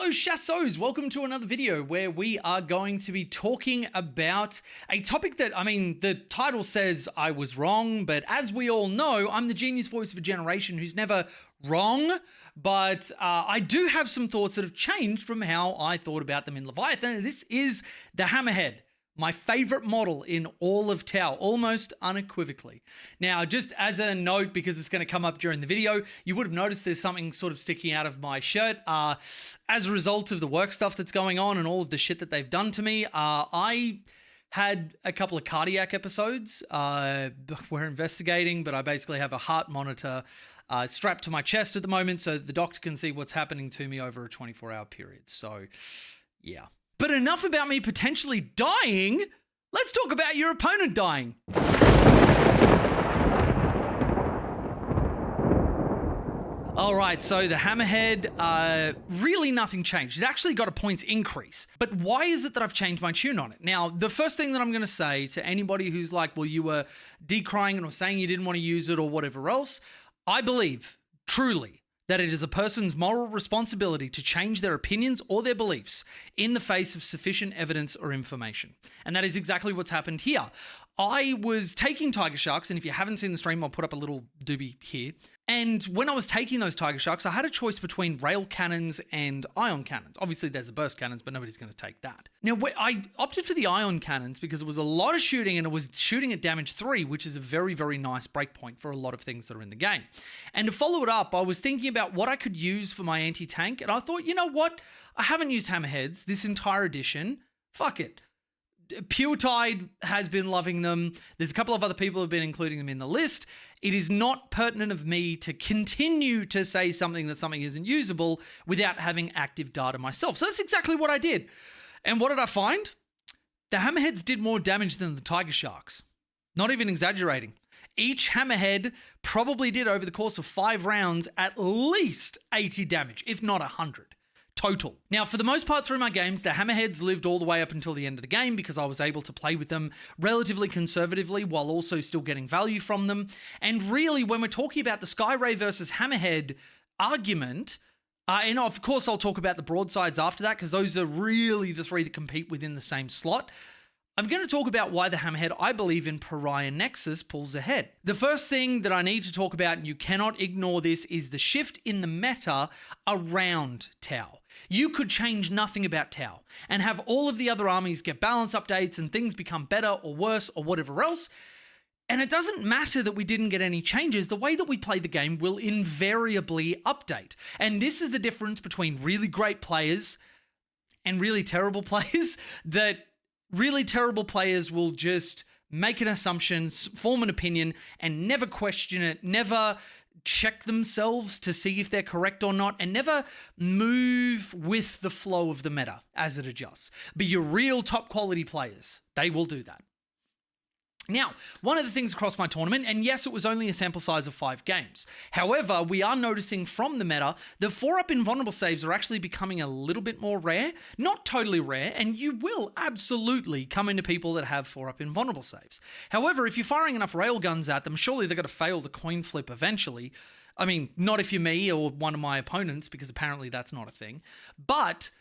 Hello Chassos, welcome to another video where we are going to be talking about a topic that, the title says I was wrong, but as we all know, I'm the genius voice of a generation who's never wrong, but I do have some thoughts that have changed from how I thought about them in Leviathan. This is the Hammerhead. My favorite model in all of Tau, almost unequivocally. Now, just as a note, because it's going to come up during the video, you would have noticed there's something sort of sticking out of my shirt. As a result of the work stuff that's going on and all of the shit that they've done to me, I had a couple of cardiac episodes. We're investigating, but I basically have a heart monitor strapped to my chest at the moment so the doctor can see what's happening to me over a 24-hour period. So, yeah. But enough about me potentially dying. Let's talk about your opponent dying. All right, so the Hammerhead, really nothing changed. It actually got a points increase. But why is it that I've changed my tune on it? Now, the first thing that I'm going to say to anybody who's like, well, you were decrying it or saying you didn't want to use it or whatever else, I believe, truly, that it is a person's moral responsibility to change their opinions or their beliefs in the face of sufficient evidence or information. And that is exactly what's happened here. I was taking tiger sharks, and if you haven't seen the stream, I'll put up a little doobie here. And when I was taking those tiger sharks, I had a choice between rail cannons and ion cannons. Obviously, there's the burst cannons, but nobody's going to take that. Now, I opted for the ion cannons because it was a lot of shooting, and it was shooting at damage 3, which is a very, very nice breakpoint for a lot of things that are in the game. And to follow it up, I was thinking about what I could use for my anti-tank, and I thought, you know what? I haven't used Hammerheads this entire edition. Fuck it. Pure Tide has been loving them. There's a couple of other people who have been including them in the list. It is not pertinent of me to continue to say something that something isn't usable without having active data myself. So that's exactly what I did. And what did I find? The Hammerheads did more damage than the tiger sharks. Not even exaggerating. Each Hammerhead probably did over the course of 5 rounds at least 80 damage, if not 100. Total. Now, for the most part through my games, the Hammerheads lived all the way up until the end of the game because I was able to play with them relatively conservatively while also still getting value from them. And really, when we're talking about the skyray versus Hammerhead argument, and of course I'll talk about the broadsides after that because those are really the 3 that compete within the same slot, I'm going to talk about why the Hammerhead, I believe, in Pariah Nexus pulls ahead. The first thing that I need to talk about, and you cannot ignore this, is the shift in the meta around Tau. You could change nothing about Tau and have all of the other armies get balance updates and things become better or worse or whatever else. And it doesn't matter that we didn't get any changes. The way that we play the game will invariably update. And this is the difference between really great players and really terrible players, that really terrible players will just make an assumption, form an opinion, and never question it, never check themselves to see if they're correct or not, and never move with the flow of the meta as it adjusts. But your real top quality players, they will do that. Now, one of the things across my tournament, and yes, it was only a sample size of 5 games. However, we are noticing from the meta, the 4-up invulnerable saves are actually becoming a little bit more rare. Not totally rare, and you will absolutely come into people that have 4-up invulnerable saves. However, if you're firing enough railguns at them, surely they're going to fail the coin flip eventually. I mean, not if you're me or one of my opponents, because apparently that's not a thing. But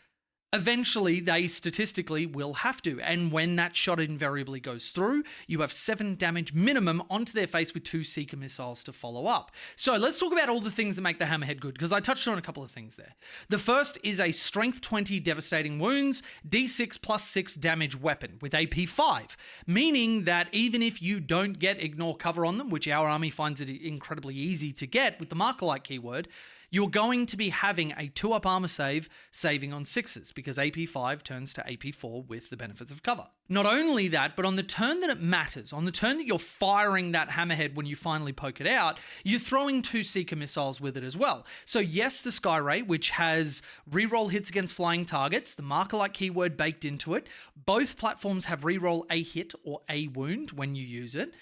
eventually, they statistically will have to. And when that shot invariably goes through, you have 7 damage minimum onto their face with 2 Seeker missiles to follow up. So let's talk about all the things that make the Hammerhead good, because I touched on a couple of things there. The first is a Strength 20 devastating wounds, D6 plus 6 damage weapon with AP 5, meaning that even if you don't get ignore cover on them, which our army finds it incredibly easy to get with the marker-like keyword, you're going to be having a 2-up armor save saving on 6s because AP 5 turns to AP 4 with the benefits of cover. Not only that, but on the turn that it matters, on the turn that you're firing that Hammerhead when you finally poke it out, you're throwing 2 Seeker missiles with it as well. So yes, the skyray, which has reroll hits against flying targets, the marker-like keyword baked into it. Both platforms have reroll a hit or a wound when you use it.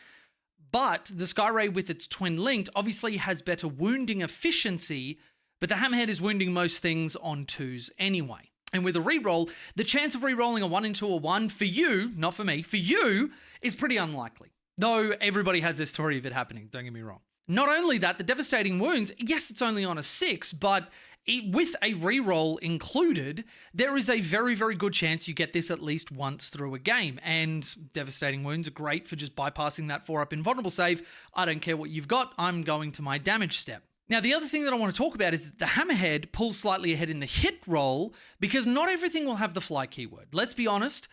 But the skyray with its twin linked obviously has better wounding efficiency, but the Hammerhead is wounding most things on 2s anyway. And with a reroll, the chance of rerolling a 1 into a 1 for you, not for me, for you is pretty unlikely. Though everybody has their story of it happening, don't get me wrong. Not only that, the devastating wounds, yes, it's only on a 6, but with a reroll included, there is a very, very good chance you get this at least once through a game. And Devastating Wounds are great for just bypassing that 4-up invulnerable save. I don't care what you've got, I'm going to my damage step. Now, the other thing that I want to talk about is that the Hammerhead pulls slightly ahead in the hit roll because not everything will have the fly keyword. Let's be honest,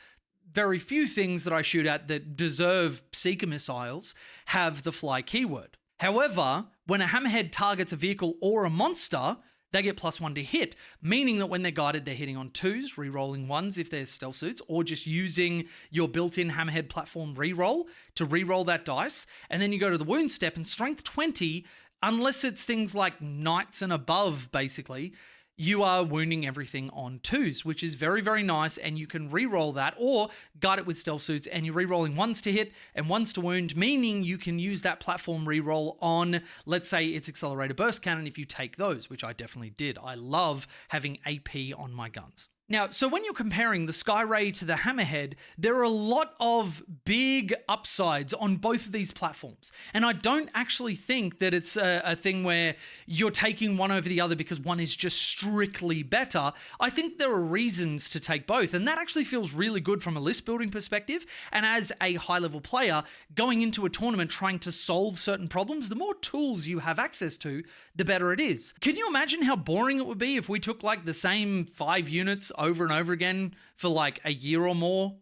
very few things that I shoot at that deserve Seeker missiles have the fly keyword. However, when a Hammerhead targets a vehicle or a monster, they get +1 to hit, meaning that when they're guided, they're hitting on 2s, re-rolling 1s if they're stealth suits, or just using your built-in Hammerhead platform re-roll to re-roll that dice. And then you go to the wound step and strength 20, unless it's things like knights and above, basically, you are wounding everything on 2s, which is very, very nice, and you can re-roll that or guard it with stealth suits, and you're re-rolling 1s to hit and 1s to wound, meaning you can use that platform re-roll on, let's say, its accelerator burst cannon if you take those, which I definitely did. I love having AP on my guns. Now, so when you're comparing the Skyray to the Hammerhead, there are a lot of big upsides on both of these platforms. And I don't actually think that it's a thing where you're taking one over the other because one is just strictly better. I think there are reasons to take both. And that actually feels really good from a list building perspective. And as a high-level player, going into a tournament trying to solve certain problems, the more tools you have access to, the better it is. Can you imagine how boring it would be if we took like the same 5 units over and over again for like a year or more?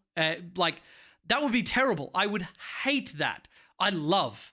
Like, that would be terrible. I would hate that. I love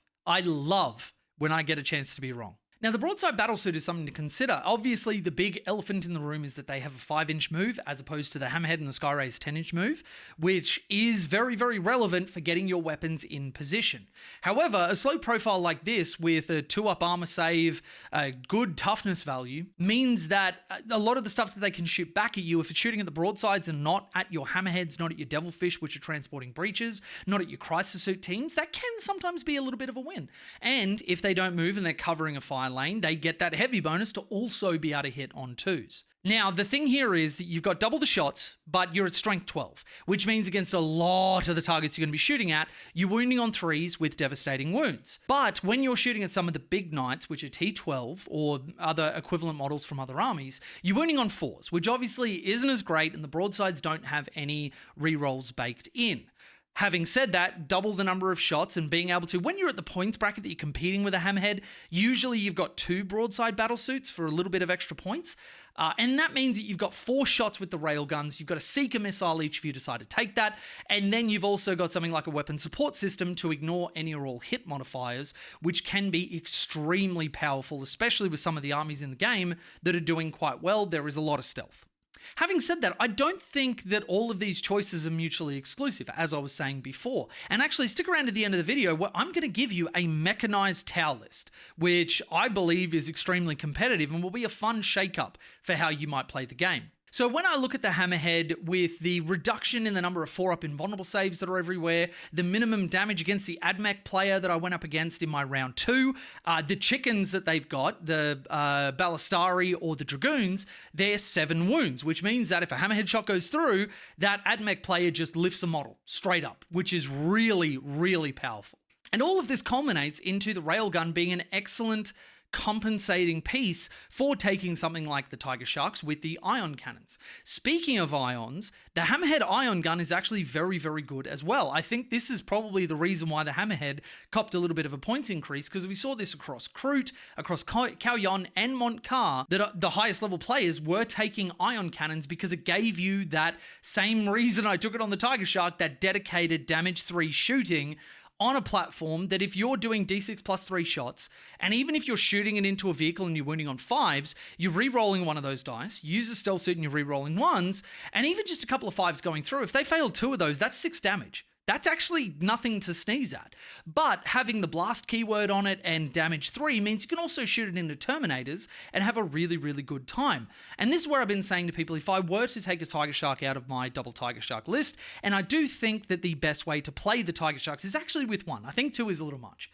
when I get a chance to be wrong. Now, the Broadside battlesuit is something to consider. Obviously, the big elephant in the room is that they have a 5-inch move as opposed to the Hammerhead and the Skyray's 10-inch move, which is very, very relevant for getting your weapons in position. However, a slow profile like this with a 2-up armor save, a good toughness value, means that a lot of the stuff that they can shoot back at you, if it's shooting at the Broadsides and not at your Hammerheads, not at your Devilfish, which are transporting breaches, not at your Crisis Suit teams, that can sometimes be a little bit of a win. And if they don't move and they're covering a fire lane, they get that heavy bonus to also be able to hit on 2s. Now, the thing here is that you've got double the shots, but you're at strength 12, which means against a lot of the targets you're going to be shooting at, you're wounding on 3s with devastating wounds. But when you're shooting at some of the big knights, which are T12 or other equivalent models from other armies, you're wounding on 4s, which obviously isn't as great, and the Broadsides don't have any rerolls baked in. Having said that, double the number of shots and being able to, when you're at the points bracket that you're competing with a Hammerhead, usually you've got 2 Broadside battlesuits for a little bit of extra points. And that means that you've got 4 shots with the railguns, you've got a Seeker missile each if you decide to take that, and then you've also got something like a weapon support system to ignore any or all hit modifiers, which can be extremely powerful, especially with some of the armies in the game that are doing quite well. There is a lot of stealth. Having said that, I don't think that all of these choices are mutually exclusive, as I was saying before. And actually, stick around to the end of the video where I'm going to give you a Mechanized Tau list, which I believe is extremely competitive and will be a fun shake-up for how you might play the game. So when I look at the Hammerhead with the reduction in the number of 4-up invulnerable saves that are everywhere, the minimum damage against the AdMech player that I went up against in my round 2, the chickens that they've got, the Ballistari or the Dragoons, they're 7 wounds, which means that if a Hammerhead shot goes through, that AdMech player just lifts a model straight up, which is really, really powerful. And all of this culminates into the railgun being an excellent compensating piece for taking something like the Tiger Sharks with the ion cannons. Speaking of ions, the Hammerhead ion gun is actually very, very good as well. I think this is probably the reason why the Hammerhead copped a little bit of a points increase, because we saw this across Kroot, across Cao Yon and Montcar, that the highest level players were taking ion cannons because it gave you that same reason I took it on the Tiger Shark, that dedicated damage 3 shooting on a platform that if you're doing D6 plus 3 shots, and even if you're shooting it into a vehicle and you're wounding on 5s, you're re-rolling one of those dice, use a stealth suit and you're re-rolling 1s, and even just a couple of 5s going through, if they fail 2 of those, that's 6 damage. That's actually nothing to sneeze at. But having the blast keyword on it and damage 3 means you can also shoot it into Terminators and have a really, really good time. And this is where I've been saying to people, if I were to take a Tiger Shark out of my double Tiger Shark list, and I do think that the best way to play the Tiger Sharks is actually with 1. I think 2 is a little much.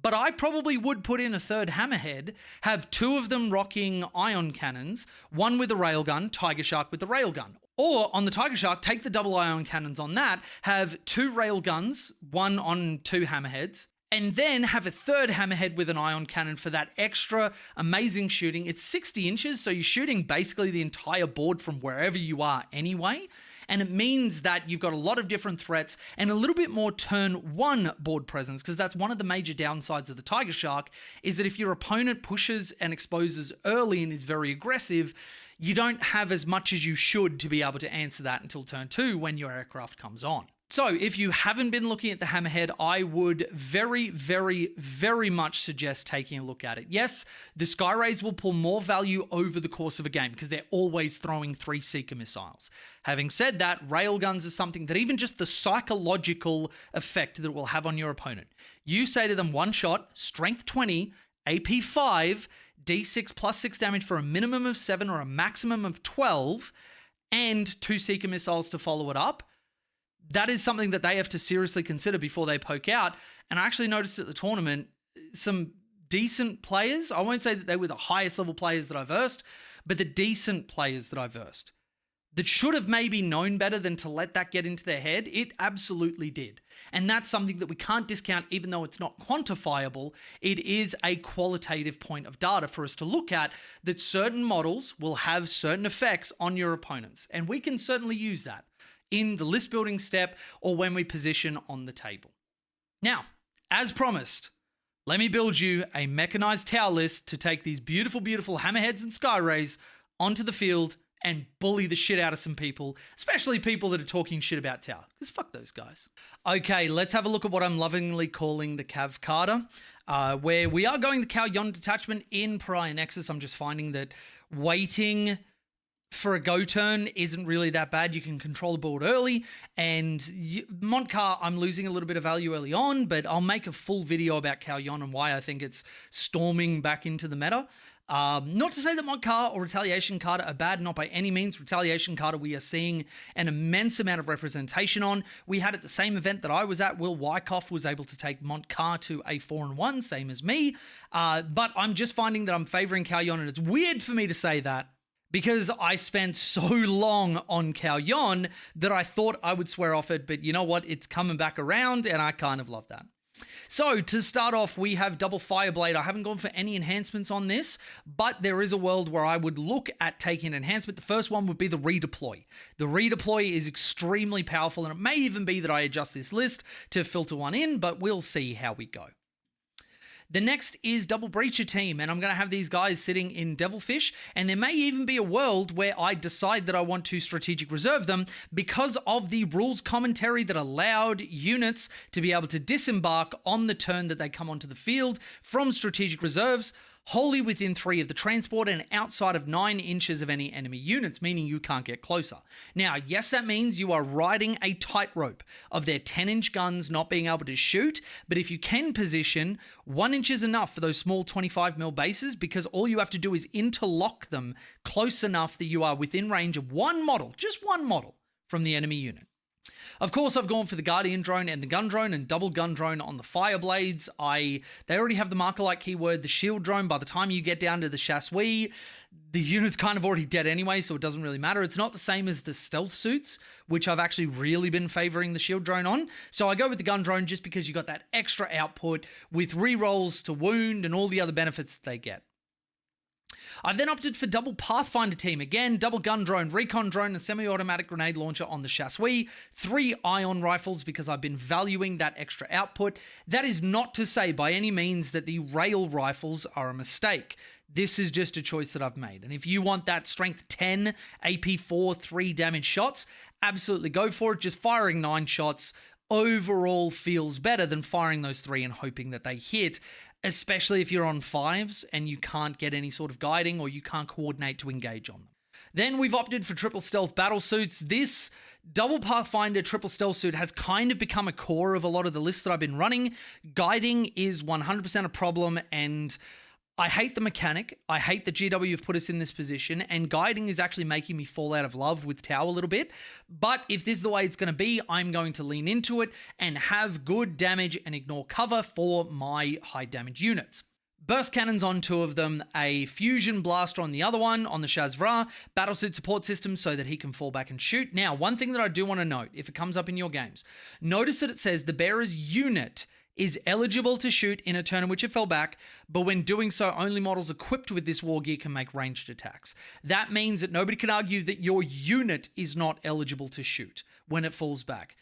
But I probably would put in a 3rd Hammerhead, have 2 of them rocking ion cannons, 1 with a railgun, Tiger Shark with the railgun. Or on the Tiger Shark, take the double ion cannons on that, have 2 railguns, 1 on 2 Hammerheads, and then have a third Hammerhead with an ion cannon for that extra amazing shooting. It's 60 inches, so you're shooting basically the entire board from wherever you are anyway. And it means that you've got a lot of different threats and a little bit more turn one board presence, because that's one of the major downsides of the Tiger Shark, is that if your opponent pushes and exposes early and is very aggressive, you don't have as much as you should to be able to answer that until turn 2 when your aircraft comes on. So if you haven't been looking at the Hammerhead, I would very, very, very much suggest taking a look at it. Yes, the Skyrays will pull more value over the course of a game because they're always throwing 3 Seeker missiles. Having said that, railguns is something that even just the psychological effect that it will have on your opponent. You say to them, one shot, strength 20, AP 5, D6 plus 6 damage for a minimum of 7 or a maximum of 12, and 2 Seeker missiles to follow it up. That is something that they have to seriously consider before they poke out. And I actually noticed at the tournament, some decent players, I won't say that they were the highest level players that I versed, but the decent players that I versed, that should have maybe known better than to let that get into their head. It absolutely did. And that's something that we can't discount, even though it's not quantifiable. It is a qualitative point of data for us to look at, that certain models will have certain effects on your opponents. And we can certainly use that in the list building step or when we position on the table. Now, as promised, let me build you a Mechanized Tau list to take these beautiful, beautiful Hammerheads and Skyrays onto the field and bully the shit out of some people, especially people that are talking shit about Tau, because fuck those guys. Okay, let's have a look at what I'm lovingly calling the Cav Carter, where we are going the Cow Yon detachment in Pariah Nexus. I'm just finding that waiting for a go turn isn't really that bad. You can control the board early, and Montcar, I'm losing a little bit of value early on, but I'll make a full video about Cow Yon and why I think it's storming back into the meta. Not to say that Montcar or Retaliation Carter are bad, not by any means. Retaliation Carter, we are seeing an immense amount of representation on. We had at the same event that I was at, Will Wyckoff was able to take Montcar to a 4-1, same as me. But I'm just finding that I'm favoring Cow Yon, and it's weird for me to say that, because I spent so long on Cow Yon that I thought I would swear off it, but you know what? It's coming back around, and I kind of love that. So to start off, we have double Fireblade. I haven't gone for any enhancements on this, but there is a world where I would look at taking an enhancement. The first one would be the Redeploy. The Redeploy is extremely powerful, and it may even be that I adjust this list to filter one in, but we'll see how we go. The next is Double Breacher Team, and I'm going to have these guys sitting in Devilfish, and there may even be a world where I decide that I want to strategic reserve them because of the rules commentary that allowed units to be able to disembark on the turn that they come onto the field from strategic reserves, wholly within 3 of the transport and outside of 9 inches of any enemy units, meaning you can't get closer. Now, yes, that means you are riding a tightrope of their 10-inch guns not being able to shoot, but if you can position, 1 inch is enough for those small 25mm bases, because all you have to do is interlock them close enough that you are within range of one model, just one model, from the enemy unit. Of course, I've gone for the Guardian Drone and the Gun Drone, and double Gun Drone on the Fireblades. They already have the marker-like keyword, the Shield Drone. By the time you get down to the Chassis, the unit's kind of already dead anyway, so it doesn't really matter. It's not the same as the stealth suits, which I've actually really been favoring the Shield Drone on. So I go with the Gun Drone just because you got that extra output with rerolls to wound and all the other benefits that they get. I've then opted for double Pathfinder Team. Again, double Gun Drone, Recon Drone, and semi-automatic grenade launcher on the Chassis. 3 ion rifles because I've been valuing that extra output. That is not to say by any means that the rail rifles are a mistake. This is just a choice that I've made. And if you want that strength 10, AP4, 3 damage shots, absolutely go for it. Just firing 9 shots overall feels better than firing those 3 and hoping that they hit, especially if you're on 5s and you can't get any sort of guiding or you can't coordinate to engage on them. Then we've opted for triple stealth battle suits. This double Pathfinder triple stealth suit has kind of become a core of a lot of the lists that I've been running. Guiding is 100% a problem, and I hate the mechanic. I hate that GW have put us in this position, and guiding is actually making me fall out of love with Tau a little bit. But if this is the way it's going to be, I'm going to lean into it and have good damage and ignore cover for my high damage units. Burst cannons on 2 of them, a fusion blaster on the other one, on the Shazvra, battlesuit support system so that he can fall back and shoot. Now, one thing that I do want to note, if it comes up in your games, notice that it says the bearer's unit is eligible to shoot in a turn in which it fell back, but when doing so, only models equipped with this war gear can make ranged attacks. That means that nobody can argue that your unit is not eligible to shoot when it falls back,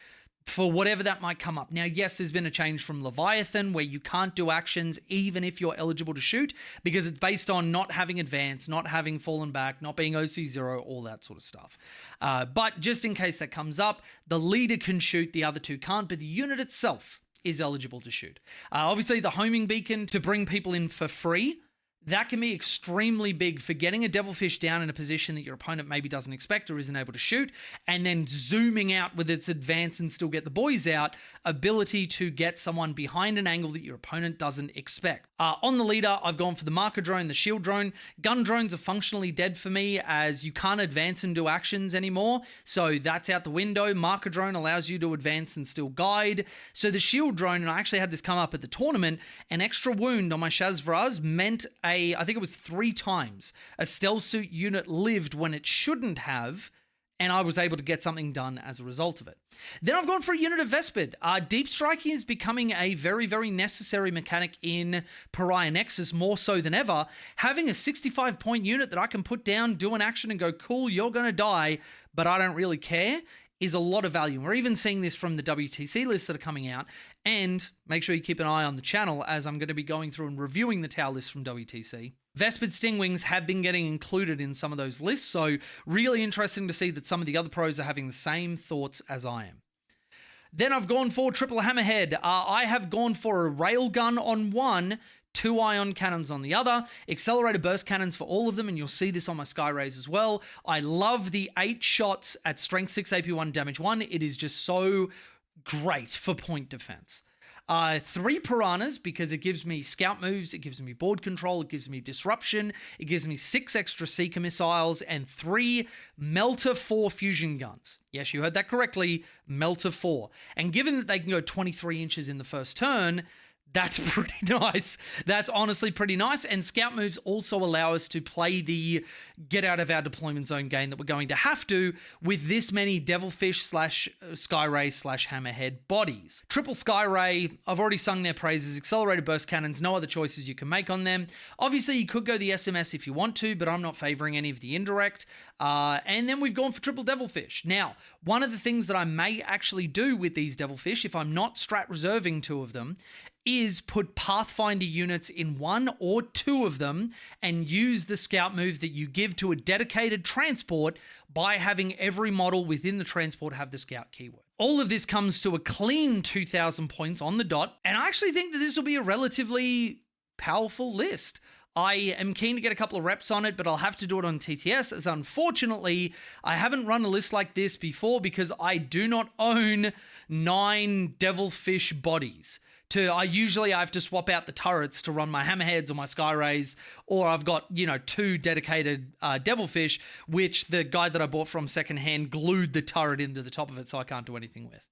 for whatever that might come up. Now, yes, there's been a change from Leviathan where you can't do actions even if you're eligible to shoot, because it's based on not having advance, not having fallen back, not being OC0, all that sort of stuff. But just in case that comes up, the leader can shoot, the other two can't, but the unit itself is eligible to shoot. Obviously, the homing beacon to bring people in for free, that can be extremely big for getting a devilfish down in a position that your opponent maybe doesn't expect or isn't able to shoot, and then zooming out with its advance and still get the boys out, ability to get someone behind an angle that your opponent doesn't expect. On the leader, I've gone for the marker drone, the shield drone. Gun drones are functionally dead for me as you can't advance and do actions anymore, so that's out the window. Marker drone allows you to advance and still guide. So the shield drone, and I actually had this come up at the tournament, an extra wound on my Shazvraz meant I think it was 3 times a stealth suit unit lived when it shouldn't have, and I was able to get something done as a result of it. Then I've gone for a unit of Vespid. Deep striking is becoming a very, very necessary mechanic in Pariah Nexus, more so than ever. Having a 65-point unit that I can put down, do an action, and go, cool, you're going to die, but I don't really care, is a lot of value. We're even seeing this from the WTC lists that are coming out, and make sure you keep an eye on the channel as I'm going to be going through and reviewing the Tau list from WTC. Vespid Stingwings have been getting included in some of those lists, so really interesting to see that some of the other pros are having the same thoughts as I am. Then I've gone for triple Hammerhead. I have gone for a railgun on one, 2 ion cannons on the other, accelerated burst cannons for all of them, and you'll see this on my skyrays as well. I love the 8 shots at strength 6 AP1 damage 1. It is just so great for point defense. 3 piranhas because it gives me scout moves, it gives me board control, it gives me disruption, it gives me 6 extra seeker missiles, and 3 Melter 4 fusion guns. Yes, you heard that correctly, Melter 4. And given that they can go 23 inches in the first turn, that's pretty nice. That's honestly pretty nice. And scout moves also allow us to play the get out of our deployment zone game that we're going to have to with this many devilfish slash skyray slash hammerhead bodies. Triple skyray, I've already sung their praises. Accelerated burst cannons, no other choices you can make on them. Obviously, you could go the SMS if you want to, but I'm not favoring any of the indirect. And then we've gone for triple devilfish. Now, one of the things that I may actually do with these devilfish, if I'm not strat reserving 2 of them, is put Pathfinder units in 1 or 2 of them and use the scout move that you give to a dedicated transport by having every model within the transport have the scout keyword. All of this comes to a clean 2,000 points on the dot, and I actually think that this will be a relatively powerful list. I am keen to get a couple of reps on it, but I'll have to do it on TTS, as unfortunately, I haven't run a list like this before because I do not own 9 devilfish bodies. I have to swap out the turrets to run my hammerheads or my skyrays, or I've got, 2 dedicated devilfish, which the guy that I bought from secondhand glued the turret into the top of it, so I can't do anything with.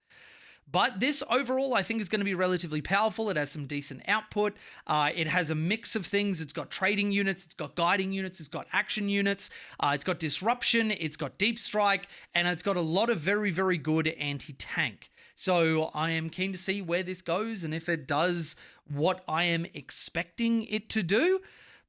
But this overall, I think, is going to be relatively powerful. It has some decent output. It has a mix of things. It's got trading units, it's got guiding units, it's got action units, it's got disruption, it's got deep strike, and it's got a lot of very, very good anti-tank. So I am keen to see where this goes and if it does what I am expecting it to do.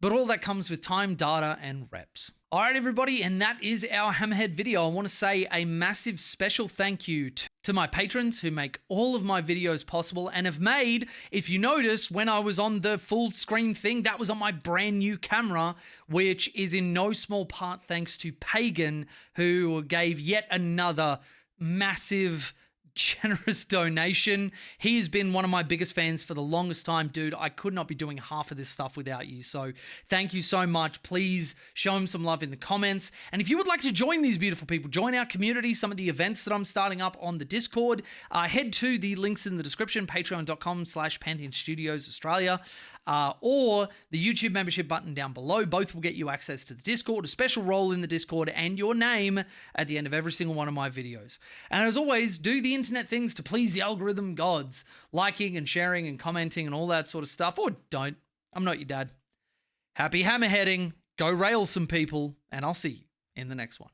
But all that comes with time, data, and reps. All right, everybody, and that is our Hammerhead video. I want to say a massive special thank you to my patrons who make all of my videos possible and have made, if you notice, when I was on the full screen thing, that was on my brand new camera, which is in no small part thanks to Pagan, who gave yet another massive generous donation. He has been one of my biggest fans for the longest time, dude. I could not be doing half of this stuff without you. So thank you so much. Please show him some love in the comments. And if you would like to join these beautiful people, join our community, some of the events that I'm starting up on the Discord, head to the links in the description, patreon.com/Pantheon Studios Australia. Or the YouTube membership button down below. Both will get you access to the Discord, a special role in the Discord, and your name at the end of every single one of my videos. And as always, do the internet things to please the algorithm gods, liking and sharing and commenting and all that sort of stuff, or don't. I'm not your dad. Happy hammerheading, go rail some people, and I'll see you in the next one.